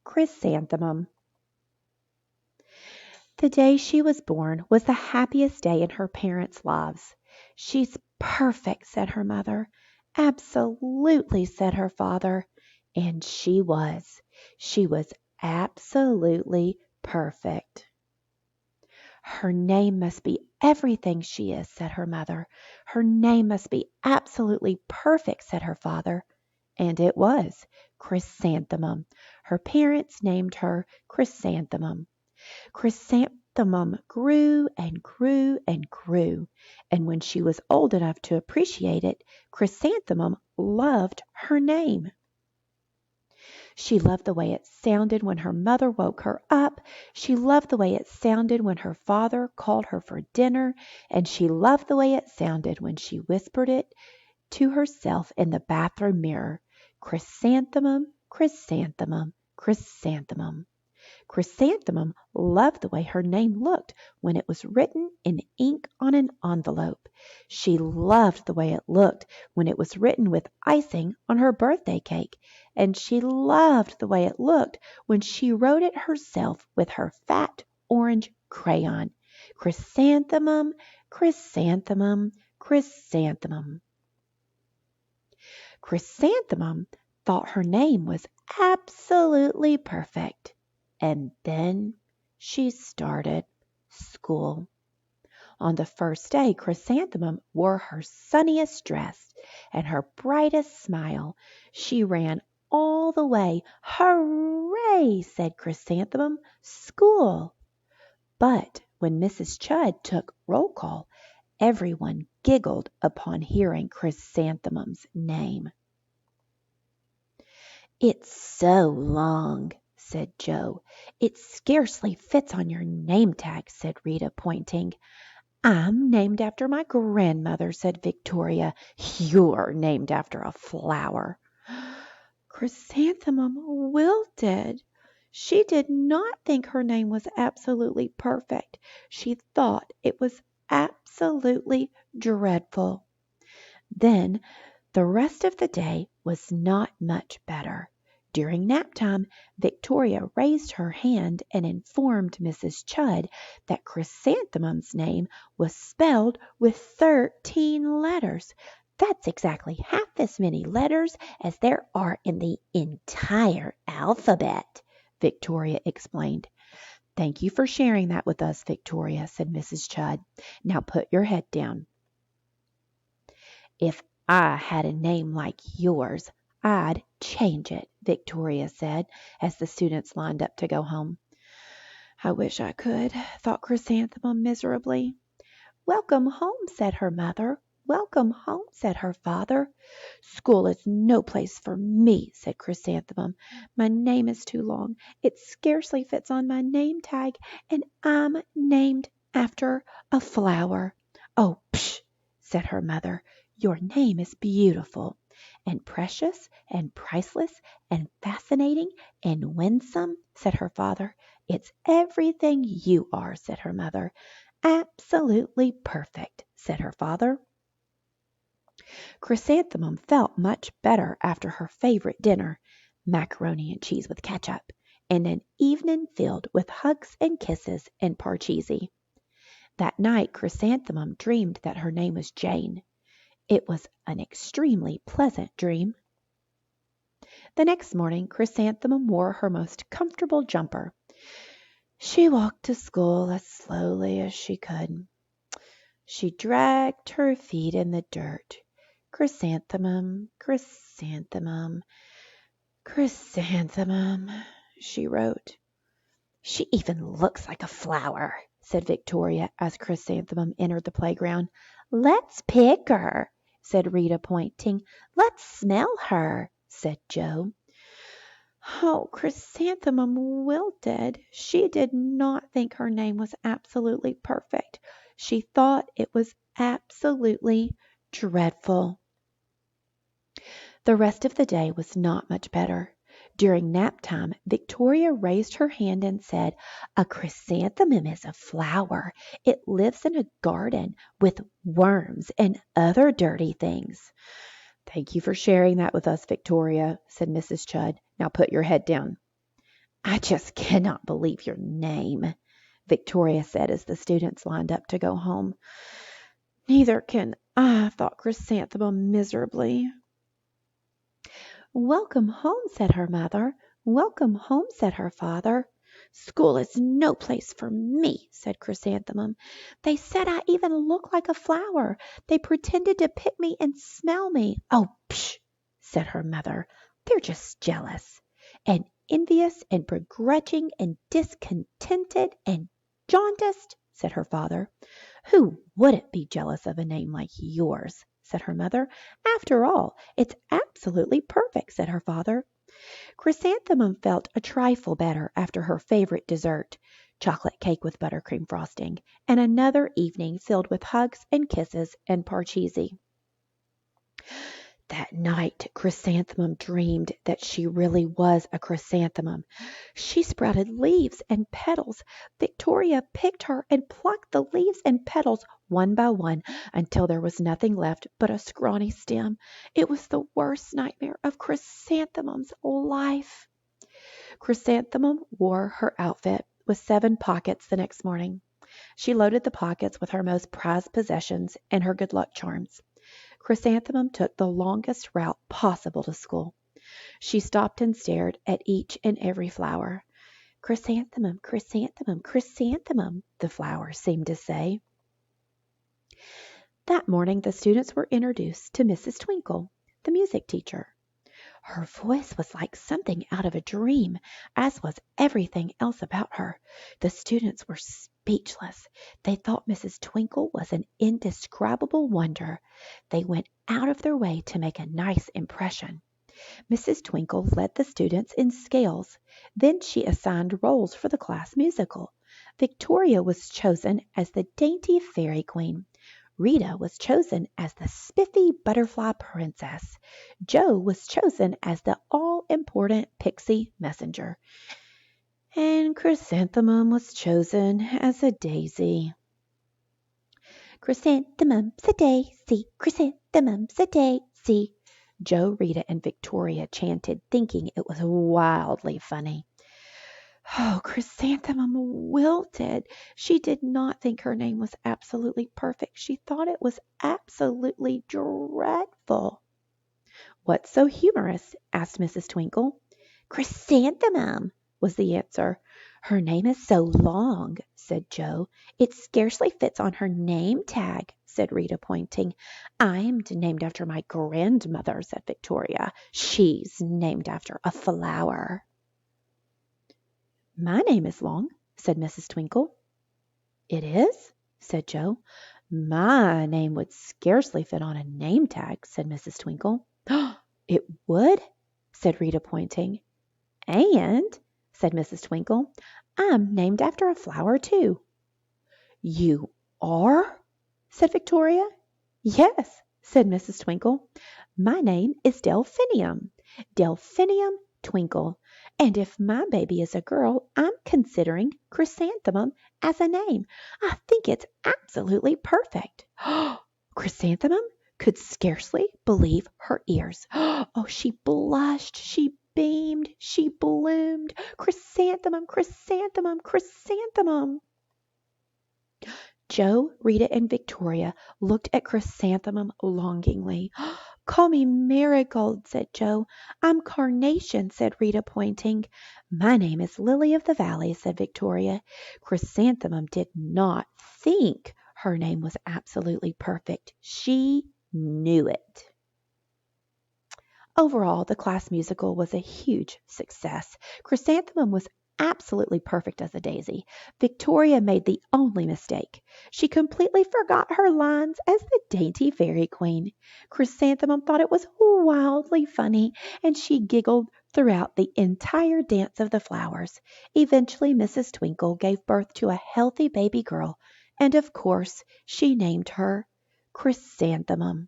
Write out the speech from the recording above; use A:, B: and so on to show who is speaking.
A: Chrysanthemum. The day she was born was the happiest day in her parents' lives. "She's perfect," said her mother. "Absolutely," said her father. And she was. She was absolutely perfect. "Her name must be everything she is," said her mother. "Her name must be absolutely perfect," said her father. And it was. Chrysanthemum. Her parents named her Chrysanthemum. Chrysanthemum grew and grew and grew, and when she was old enough to appreciate it, Chrysanthemum loved her name. She loved the way it sounded when her mother woke her up. She loved the way it sounded when her father called her for dinner, and she loved the way it sounded when she whispered it to herself in the bathroom mirror. Chrysanthemum, chrysanthemum, chrysanthemum. Chrysanthemum loved the way her name looked when it was written in ink on an envelope. She loved the way it looked when it was written with icing on her birthday cake. And she loved the way it looked when she wrote it herself with her fat orange crayon. Chrysanthemum, chrysanthemum, chrysanthemum. Chrysanthemum thought her name was absolutely perfect. And then she started school. On the first day, Chrysanthemum wore her sunniest dress and her brightest smile. She ran all the way. "Hooray!" said Chrysanthemum. "School!" But when Mrs. Chud took roll call, everyone giggled upon hearing Chrysanthemum's name. "It's so long," said Joe. "It scarcely fits on your name tag," said Rita, pointing. "I'm named after my grandmother," said Victoria. "You're named after a flower." Chrysanthemum wilted. She did not think her name was absolutely perfect. She thought it was absolutely dreadful. Then the rest of the day was not much better. During nap time, Victoria raised her hand and informed Mrs. Chud that Chrysanthemum's name was spelled with 13 letters. "That's exactly half as many letters as there are in the entire alphabet," Victoria explained. "Thank you for sharing that with us, Victoria," said Mrs. Chud. "Now put your head down." "If I had a name like yours, I'd change it," Victoria said, as the students lined up to go home. "I wish I could," thought Chrysanthemum miserably. "Welcome home," said her mother. "Welcome home," said her father. "School is no place for me," said Chrysanthemum. "My name is too long. It scarcely fits on my name tag, and I'm named after a flower." "Oh, psh!" said her mother. "Your name is beautiful, and precious, and priceless, and fascinating, and winsome," said her father. "It's everything you are," said her mother. "Absolutely perfect," said her father. Chrysanthemum felt much better after her favorite dinner, macaroni and cheese with ketchup, and an evening filled with hugs and kisses and parcheesi. That night Chrysanthemum dreamed that her name was Jane. It was an extremely pleasant dream. The next morning Chrysanthemum wore her most comfortable jumper. She walked to school as slowly as she could. She dragged her feet in the dirt. "Chrysanthemum, chrysanthemum, chrysanthemum," she wrote. "She even looks like a flower," said Victoria as Chrysanthemum entered the playground. "Let's pick her," said Rita, pointing. "Let's smell her," said Joe. Oh, Chrysanthemum wilted. She did not think her name was absolutely perfect. She thought it was absolutely dreadful. The rest of the day was not much better. During nap time, Victoria raised her hand and said, "A chrysanthemum is a flower. It lives in a garden with worms and other dirty things." "Thank you for sharing that with us, Victoria," said Mrs. Chud. "Now put your head down." I just cannot believe your name, Victoria said as the students lined up to go home. Neither can I, thought Chrysanthemum miserably. Welcome home, said her mother. Welcome home, said her father. School is no place for me, said Chrysanthemum. They said I even look like a flower. They pretended to pick me and smell me. Oh, psh, said her mother. They're just jealous and envious and begrudging and discontented and jaundiced, said her father. Who wouldn't be jealous of a name like yours? Said her mother. After all, it's absolutely perfect, said her father. Chrysanthemum felt a trifle better after her favorite dessert, chocolate cake with buttercream frosting, and another evening filled with hugs and kisses and parcheesi. That night, Chrysanthemum dreamed that she really was a chrysanthemum. She sprouted leaves and petals. Victoria picked her and plucked the leaves and petals one by one until there was nothing left but a scrawny stem. It was the worst nightmare of Chrysanthemum's life. Chrysanthemum wore her outfit with 7 pockets the next morning. She loaded the pockets with her most prized possessions and her good luck charms. Chrysanthemum took the longest route possible to school. She stopped and stared at each and every flower. Chrysanthemum, chrysanthemum, chrysanthemum, the flowers seemed to say. That morning the students were introduced to Mrs. Twinkle, the music teacher. Her voice was like something out of a dream, as was everything else about her. The students were speechless. They thought Mrs. Twinkle was an indescribable wonder. They went out of their way to make a nice impression. Mrs. Twinkle led the students in scales. Then she assigned roles for the class musical. Victoria was chosen as the dainty fairy queen. Rita was chosen as the spiffy butterfly princess. Jo was chosen as the all-important pixie messenger. And Chrysanthemum was chosen as a daisy. Chrysanthemum's a daisy, chrysanthemum's a daisy, Jo, Rita, and Victoria chanted, thinking it was wildly funny. Oh, Chrysanthemum wilted. She did not think her name was absolutely perfect. She thought it was absolutely dreadful. What's so humorous? Asked Mrs. Twinkle. Chrysanthemum, was the answer. Her name is so long, said Jo. It scarcely fits on her name tag, said Rita, pointing. I'm named after my grandmother, said Victoria. She's named after a flower. My name is long, said Mrs. Twinkle. It is, said Jo. My name would scarcely fit on a name tag, said Mrs. Twinkle. It would, said Rita, pointing. And, said Mrs. Twinkle, I'm named after a flower, too. You are? said Victoria. Yes, said Mrs. Twinkle. My name is Delphinium. Delphinium Twinkle. And if my baby is a girl, I'm considering Chrysanthemum as a name. I think it's absolutely perfect. Chrysanthemum could scarcely believe her ears. Oh, she blushed, she beamed, she bloomed. Chrysanthemum, chrysanthemum, chrysanthemum. Jo, Rita, and Victoria looked at Chrysanthemum longingly. Call me Marigold, said Jo. I'm Carnation, said Rita, pointing. My name is Lily of the Valley, said Victoria. Chrysanthemum did not think her name was absolutely perfect. She knew it. Overall, the class musical was a huge success. Chrysanthemum was absolutely perfect as a daisy. Victoria made the only mistake. She completely forgot her lines as the dainty fairy queen. Chrysanthemum thought it was wildly funny, and she giggled throughout the entire dance of the flowers. Eventually, Mrs. Twinkle gave birth to a healthy baby girl, and of course, she named her Chrysanthemum.